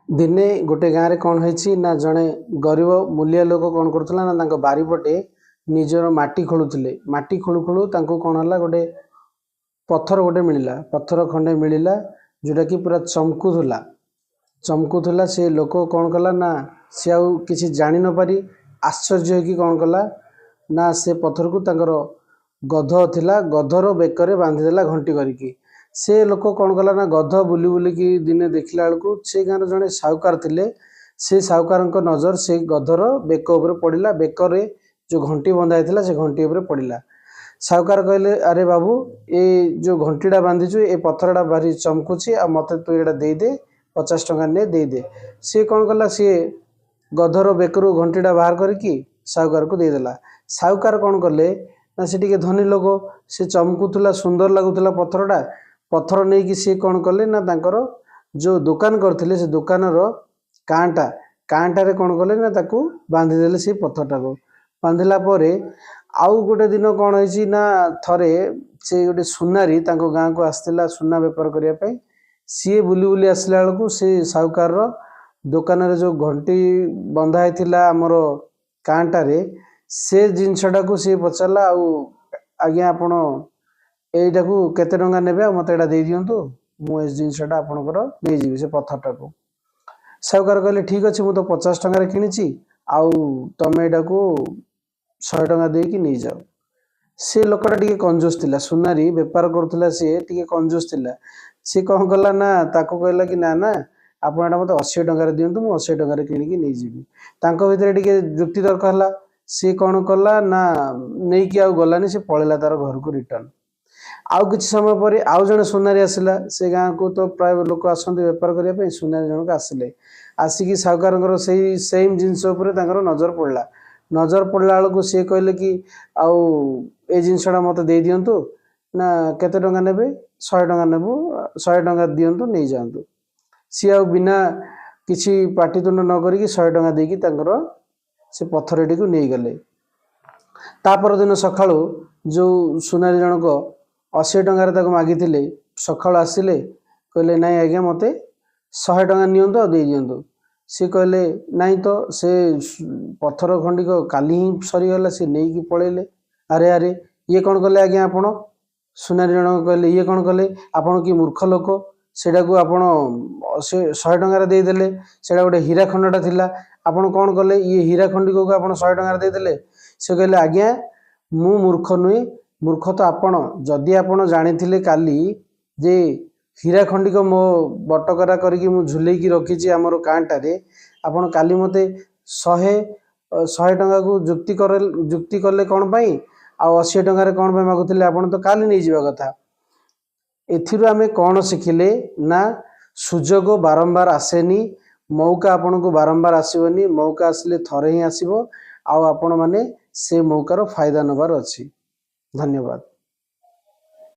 दिने गोटे गाँव में कौन है ना जड़े गरीब मूलिया लोक कौन करुला ना बारीपटे निजर माटी खोलुले माटी खोलु खोलु कौन है गोटे पत्थर गोटे मिलला पत्थर खंडे मिलला जोटा कि पूरा चमकुला से लोक कौन कला ना सी आउ किसी जानी न पारी आश्चर्य होगी कौन कला ना से पत्थर को तांकर गध थिला गधर बेकर बांधीदेला घंटी करिकी से लोक कौन कला ना गध बुली बुलिकी दिने देखला बेलू से गाँव जड़े साहुकार थे से साहुकार नजर से गधर बेक उपर पड़ा बेकर जो घंटी बंधा था से घंटी उपर पड़ा साहुकार कहले अरे बाबू ये जो घंटीटा बांधीचु ये पत्थरटा भारी चमकुची आ मत तू ये देदे 50 टंका ने देदे सी कौन कला सी गधर बेकर घंटीटा बाहर करके साहुकार को देदेला साहुकार कौन कले ना से टिके धनी लोक से चमकुला सुंदर लगुला पत्थरटा पत्थर नहीं कि सी कौन कले ना तांकर जो दुकान करथिले से दुकान रो कांटा कौन कले ना ताकू बांधीदेले से पत्थरटा को बांधिला परे आउ गोटे दिन कौन है ना थरे से गोटे सुनारी गाँव को आसला सुना बेपार करने सी बुली बुली आसला बेलू से साहुकार दुकान रे जो घंटी बंधा होता आमर कांटारे से जिनसटा को सी पचारा आज्ञा आपण यहीटा को केते टंका नेबे मत एटा दे दियंतु मु ए जिनसटा आपणकर नहीं जीवी से पत्थरटा को साहुकार कहले ठीक अच्छे मुझे 50 टंका किणी आउ तमें यहाँ को 100 टंका देकी नहीं जाओ से लोकटा टी कंजूस थिला सुनारी बेपार करुला सी टी कंजूस थिला सी कौन कला ना ताको कहला कि ना ना आपड़ा मत 80 टंका दिंतु मुझे 80 टंका किणी नहीं जीवी भितर टी जुक्ति तर्क है सी कौन कला ना नहीं कि गलानी से पलैला तार घर को रिटर्न आउ किसी समय पर आउ जड़े सुनारी आसला से गाँव को तो प्राय लोक आसते बेपार करने सुनारी जनक आसिले आसिकी साहुकार से सेम जिनस नजर पड़ला बेलू सी कहले कि आउ ए जिनसटा मत दे दिंतु ना केते टंका नेबे 100 टंका नेबू 100 टंका दिंतु नहीं जातु सी आ बिना किसी पाटितुंड न करी 100 टंका देकी से पत्थरटी को नहीं गले तापर दिन सका जो सुनारी जनक 80 टंका मागी सका आसिले कहले नाई आज्ञा मत 100 टंका नियंतु आ दे दिंतु सी कहले नाई तो से पत्थर खंडिक काली ही सरीगला सी नहीं कि पलैले अरे अरे ये कौन कले आज्ञा आपण सुनारी जनक कहले ये कौन कले आपण कि मूर्ख लोक सेटा को आपण 100 टंका देदेले सेटा गोटे हीरा खंडटा थिला आपण कौन कले ये हीरा खंडिक को आपण 100 टंका देदेले से कहले आज्ञा मु मूर्ख नुहे मूर्ख तो आपण जदि आपण जानी काली जे हीरा खंडिक मो बटकरा करके मु झुलेकी रखी आमर कांटारे आपण काली मते 100 टंका को जुक्ति कले कौन पाई आ 80 टंका कौन पाई मागुले आपण तो काली नहीं जावा कथा एथिरु आमे कौन शिखिले ना सुजोग बारंबार आसेनी मौका आपण को बारंबार आसीबनी मौका आसिले थरे ही आसीबो आ आपण माने से मौकार फायदा नबार अछि। धन्यवाद।